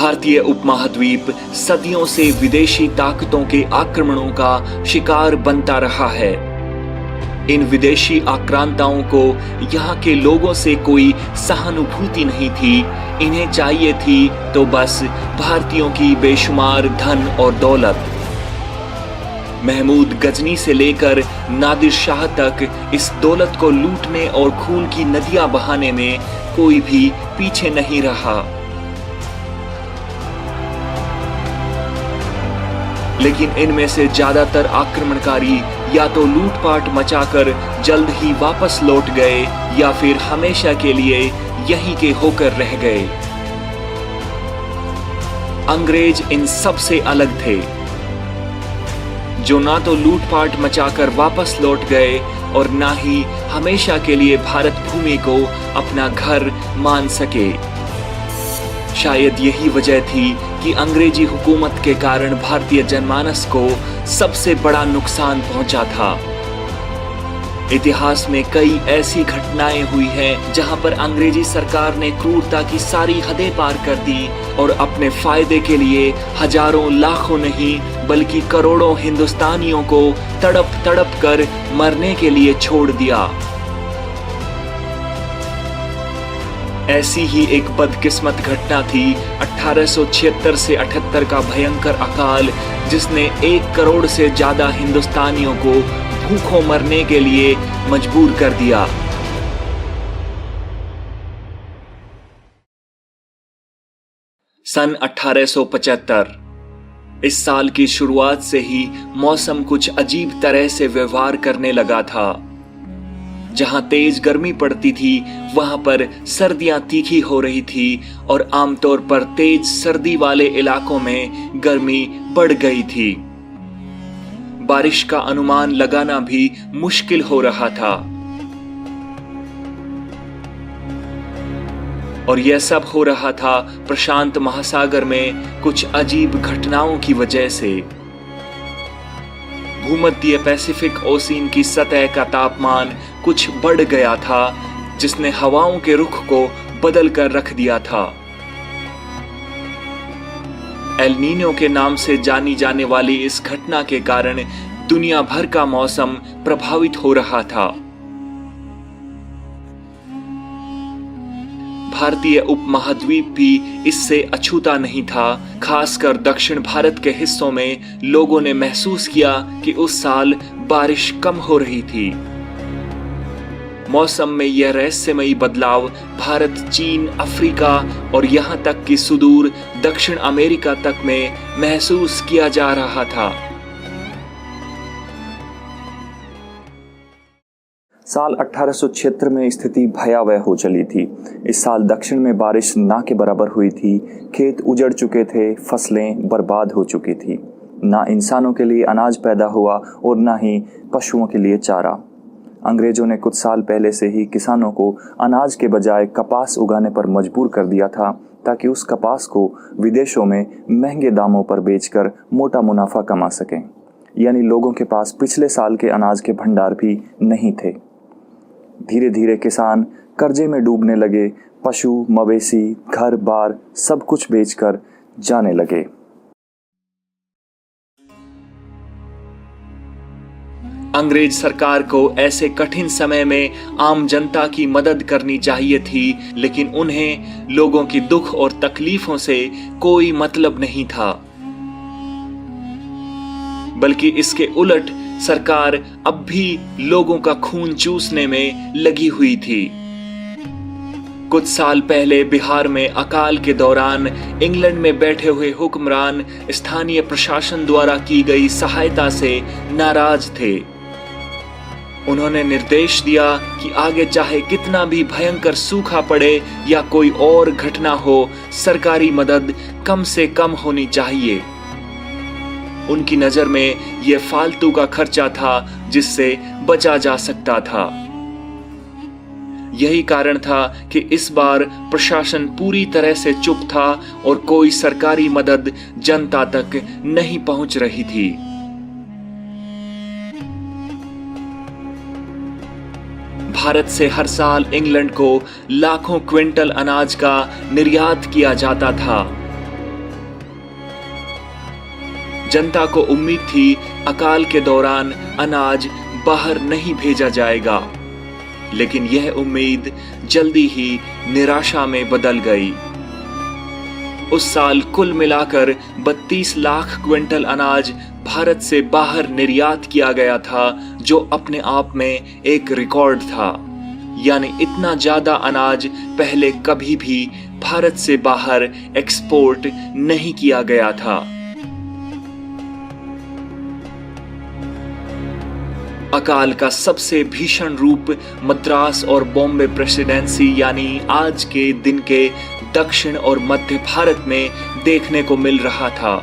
भारतीय उपमहाद्वीप सदियों से विदेशी ताकतों के आक्रमणों का शिकार बनता रहा है। इन विदेशी आक्रांताओं को यहाँ के लोगों से कोई सहानुभूति नहीं थी। इन्हें चाहिए थी तो बस भारतीयों की बेशुमार धन और दौलत। महमूद गजनी से लेकर नादिर शाह तक इस दौलत को लूटने और खून की नदियां बहाने में कोई भी पीछे नहीं रहा। लेकिन इनमें से ज्यादातर आक्रमणकारी या तो लूटपाट मचाकर जल्द ही वापस लौट गए या फिर हमेशा के लिए यहीं के होकर रह गए। अंग्रेज इन सब से अलग थे, जो ना तो लूटपाट मचाकर वापस लौट गए और ना ही हमेशा के लिए भारत भूमि को अपना घर मान सके। शायद यही वजह थी कि अंग्रेजी हुकूमत के कारण भारतीय जनमानस को सबसे बड़ा नुकसान पहुंचा था। इतिहास में कई ऐसी घटनाएं हुई हैं जहां पर अंग्रेजी सरकार ने क्रूरता की सारी हदें पार कर दी और अपने फायदे के लिए हजारों लाखों नहीं बल्कि करोड़ों हिंदुस्तानियों को तड़प तड़प कर मरने के लिए छोड़ दिया। ऐसी ही एक बदकिस्मत घटना थी 1876 से 78 का भयंकर अकाल, जिसने 1 करोड़ से ज्यादा हिंदुस्तानियों को भूखों मरने के लिए मजबूर कर दिया। सन 1875। इस साल की शुरुआत से ही मौसम कुछ अजीब तरह से व्यवहार करने लगा था। जहां तेज गर्मी पड़ती थी वहां पर सर्दियां तीखी हो रही थी और आमतौर पर तेज सर्दी वाले इलाकों में गर्मी बढ़ गई थी। बारिश का अनुमान लगाना भी मुश्किल हो रहा था। और यह सब हो रहा था प्रशांत महासागर में कुछ अजीब घटनाओं की वजह से। भूमध्य पैसिफिक ओशियन की सतह का तापमान कुछ बढ़ गया था, जिसने हवाओं के रुख को बदल कर रख दिया था। एल नीनो के नाम से जानी जाने वाली इस घटना के कारण दुनिया भर का मौसम प्रभावित हो रहा था। भारतीय उपमहाद्वीप भी इससे अछूता नहीं था। खासकर दक्षिण भारत के हिस्सों में लोगों ने महसूस किया कि उस साल बारिश कम हो रही थी। मौसम में यह रहस्यमयी बदलाव भारत, चीन, अफ्रीका और यहां तक कि सुदूर दक्षिण अमेरिका तक में महसूस किया जा रहा था। साल 1876 में स्थिति भयावह हो चली थी। इस साल दक्षिण में बारिश ना के बराबर हुई थी। खेत उजड़ चुके थे, फसलें बर्बाद हो चुकी थी। ना इंसानों के लिए अनाज पैदा हुआ और ना ही पशुओं के लिए चारा। अंग्रेजों ने कुछ साल पहले से ही किसानों को अनाज के बजाय कपास उगाने पर मजबूर कर दिया था, ताकि उस कपास को विदेशों में महंगे दामों पर बेचकर मोटा मुनाफा कमा सकें। यानी लोगों के पास पिछले साल के अनाज के भंडार भी नहीं थे। धीरे धीरे किसान कर्जे में डूबने लगे। पशु, मवेशी, घर बार सब कुछ बेचकर जाने लगे। अंग्रेज सरकार को ऐसे कठिन समय में आम जनता की मदद करनी चाहिए थी, लेकिन उन्हें लोगों की दुख और तकलीफों से कोई मतलब नहीं था। बल्कि इसके उलट सरकार अब भी लोगों का खून चूसने में लगी हुई थी। कुछ साल पहले बिहार में अकाल के दौरान इंग्लैंड में बैठे हुए हुक्मरान स्थानीय प्रशासन द्वारा की गई सहायता से नाराज थे। उन्होंने निर्देश दिया कि आगे चाहे कितना भी भयंकर सूखा पड़े या कोई और घटना हो, सरकारी मदद कम से कम होनी चाहिए। उनकी नजर में यह फालतू का खर्चा था जिससे बचा जा सकता था। यही कारण था कि इस बार प्रशासन पूरी तरह से चुप था और कोई सरकारी मदद जनता तक नहीं पहुंच रही थी। भारत से हर साल इंग्लैंड को लाखों क्विंटल अनाज का निर्यात किया जाता था। जनता को उम्मीद थी अकाल के दौरान अनाज बाहर नहीं भेजा जाएगा, लेकिन यह उम्मीद जल्दी ही निराशा में बदल गई। उस साल कुल मिलाकर 32 लाख क्विंटल अनाज भारत से बाहर निर्यात किया गया था, जो अपने आप में एक रिकॉर्ड था। यानी इतना ज्यादा अनाज पहले कभी भी भारत से बाहर एक्सपोर्ट नहीं किया गया था। अकाल का सबसे भीषण रूप मद्रास और बॉम्बे प्रेसिडेंसी यानी आज के दिन के दक्षिण और मध्य भारत में देखने को मिल रहा था।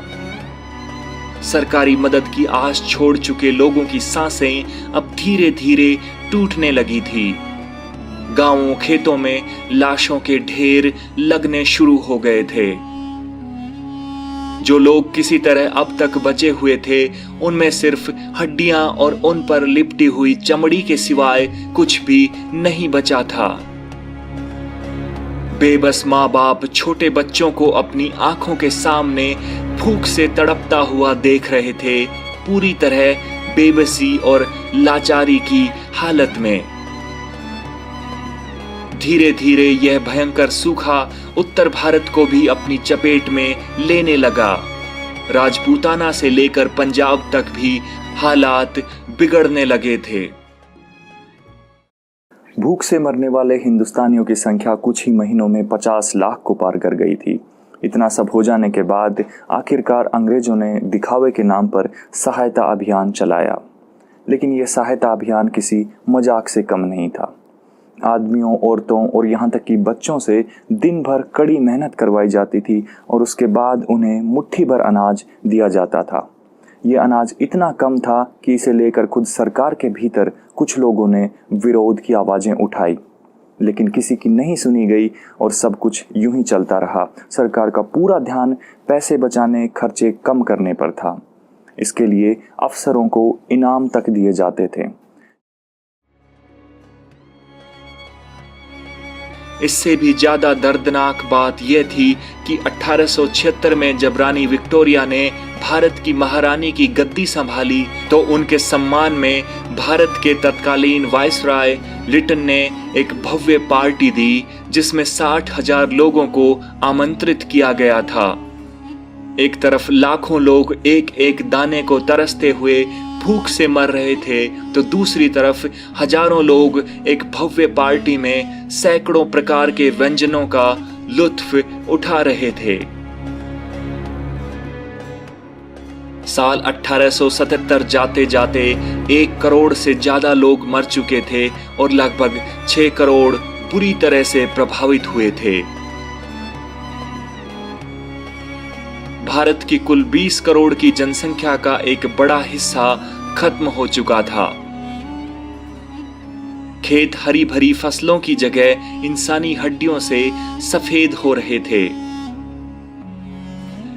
सरकारी मदद की आस छोड़ चुके लोगों की सांसें अब धीरे धीरे टूटने लगी थी। गांवों खेतों में लाशों के ढेर लगने शुरू हो गए थे। जो लोग किसी तरह अब तक बचे हुए थे, उनमें सिर्फ हड्डियां और उन पर लिपटी हुई चमड़ी के सिवाय कुछ भी नहीं बचा था। बेबस माँ बाप छोटे बच्चों को अपनी आंखों के सामने भूख से तड़पता हुआ देख रहे थे, पूरी तरह बेबसी और लाचारी की हालत में। धीरे धीरे यह भयंकर सूखा उत्तर भारत को भी अपनी चपेट में लेने लगा। राजपूताना से लेकर पंजाब तक भी हालात बिगड़ने लगे थे। भूख से मरने वाले हिंदुस्तानियों की संख्या कुछ ही महीनों में 50 लाख को पार कर गई थी। इतना सब हो जाने के बाद आखिरकार अंग्रेजों ने दिखावे के नाम पर सहायता अभियान चलाया, लेकिन यह सहायता अभियान किसी मजाक से कम नहीं था। आदमियों, औरतों और यहाँ तक कि बच्चों से दिन भर कड़ी मेहनत करवाई जाती थी और उसके बाद उन्हें मुट्ठी भर अनाज दिया जाता था। ये अनाज इतना कम था कि इसे लेकर खुद सरकार के भीतर कुछ लोगों ने विरोध की आवाज़ें उठाई, लेकिन किसी की नहीं सुनी गई और सब कुछ यूं ही चलता रहा। सरकार का पूरा ध्यान पैसे बचाने, खर्चे कम करने पर था। इसके लिए अफसरों को इनाम तक दिए जाते थे। इससे भी ज्यादा दर्दनाक बात यह थी कि 1876 में जब रानी विक्टोरिया ने भारत की महारानी की गद्दी संभाली, तो उनके सम्मान में भारत के तत्कालीन वाइसराय लिटन ने एक भव्य पार्टी दी, जिसमें 60,000 लोगों को आमंत्रित किया गया था। एक तरफ लाखों लोग एक एक दाने को तरसते हुए भूख से मर रहे थे, तो दूसरी तरफ हजारों लोग एक भव्य पार्टी में सैकड़ों प्रकार के व्यंजनों का लुत्फ उठा रहे थे। साल 1877 जाते जाते 1 करोड़ से ज्यादा लोग मर चुके थे और लगभग 6 करोड़ बुरी तरह से प्रभावित हुए थे। भारत की कुल 20 करोड़ की जनसंख्या का एक बड़ा हिस्सा खत्म हो चुका था। खेत हरी भरी फसलों की जगह इंसानी हड्डियों से सफेद हो रहे थे।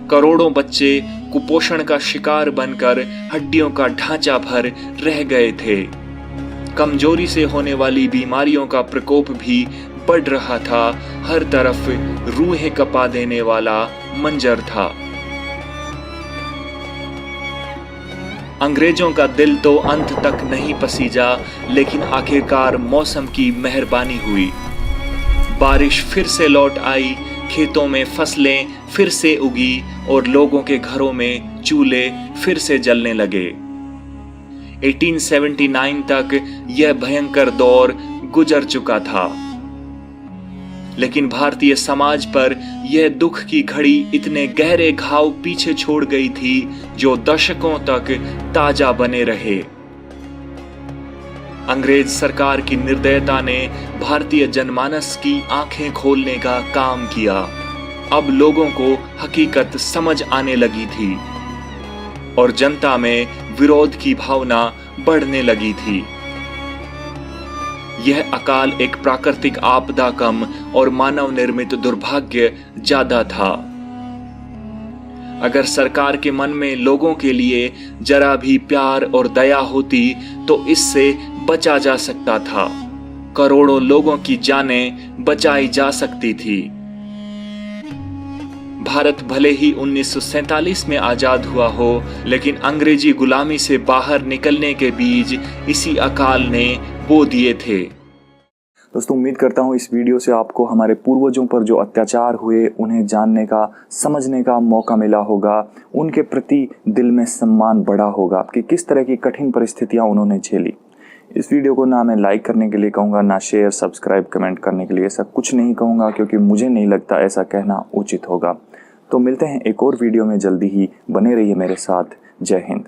करोड़ों बच्चे कुपोषण का शिकार बनकर हड्डियों का ढांचा भर रह गए थे। कमजोरी से होने वाली बीमारियों का प्रकोप भी बढ़ रहा था। हर तरफ रूहें कपा देने वाला मंजर था। अंग्रेजों का दिल तो अंत तक नहीं पसीजा, लेकिन आखिरकार मौसम की मेहरबानी हुई। बारिश फिर से लौट आई, खेतों में फसलें फिर से उगी और लोगों के घरों में चूल्हे फिर से जलने लगे। 1879 तक यह भयंकर दौर गुजर चुका था, लेकिन भारतीय समाज पर यह दुख की घड़ी इतने गहरे घाव पीछे छोड़ गई थी, जो दशकों तक ताजा बने रहे। अंग्रेज सरकार की निर्दयता ने भारतीय जनमानस की आंखें खोलने का काम किया। अब लोगों को हकीकत समझ आने लगी थी और जनता में विरोध की भावना बढ़ने लगी थी। यह अकाल एक प्राकृतिक आपदा कम और मानव निर्मित दुर्भाग्य ज्यादा था। अगर सरकार के मन में लोगों के लिए जरा भी प्यार और दया होती तो इससे बचा जा सकता था। करोड़ों लोगों की जानें बचाई जा सकती थी। भारत भले ही 1947 में आजाद हुआ हो, लेकिन अंग्रेजी गुलामी से बाहर निकलने के बीज इसी अकाल ने बो दिए थे। दोस्तों, उम्मीद करता हूँ इस वीडियो से आपको हमारे पूर्वजों पर जो अत्याचार हुए उन्हें जानने का, समझने का मौका मिला होगा। उनके प्रति दिल में सम्मान बढ़ा होगा कि किस तरह की कठिन परिस्थितियाँ उन्होंने झेली। इस वीडियो को ना मैं लाइक करने के लिए कहूँगा, ना शेयर, सब्सक्राइब, कमेंट करने के लिए, ऐसा कुछ नहीं कहूँगा क्योंकि मुझे नहीं लगता ऐसा कहना उचित होगा। तो मिलते हैं एक और वीडियो में जल्दी ही। बने रहिए मेरे साथ। जय हिंद।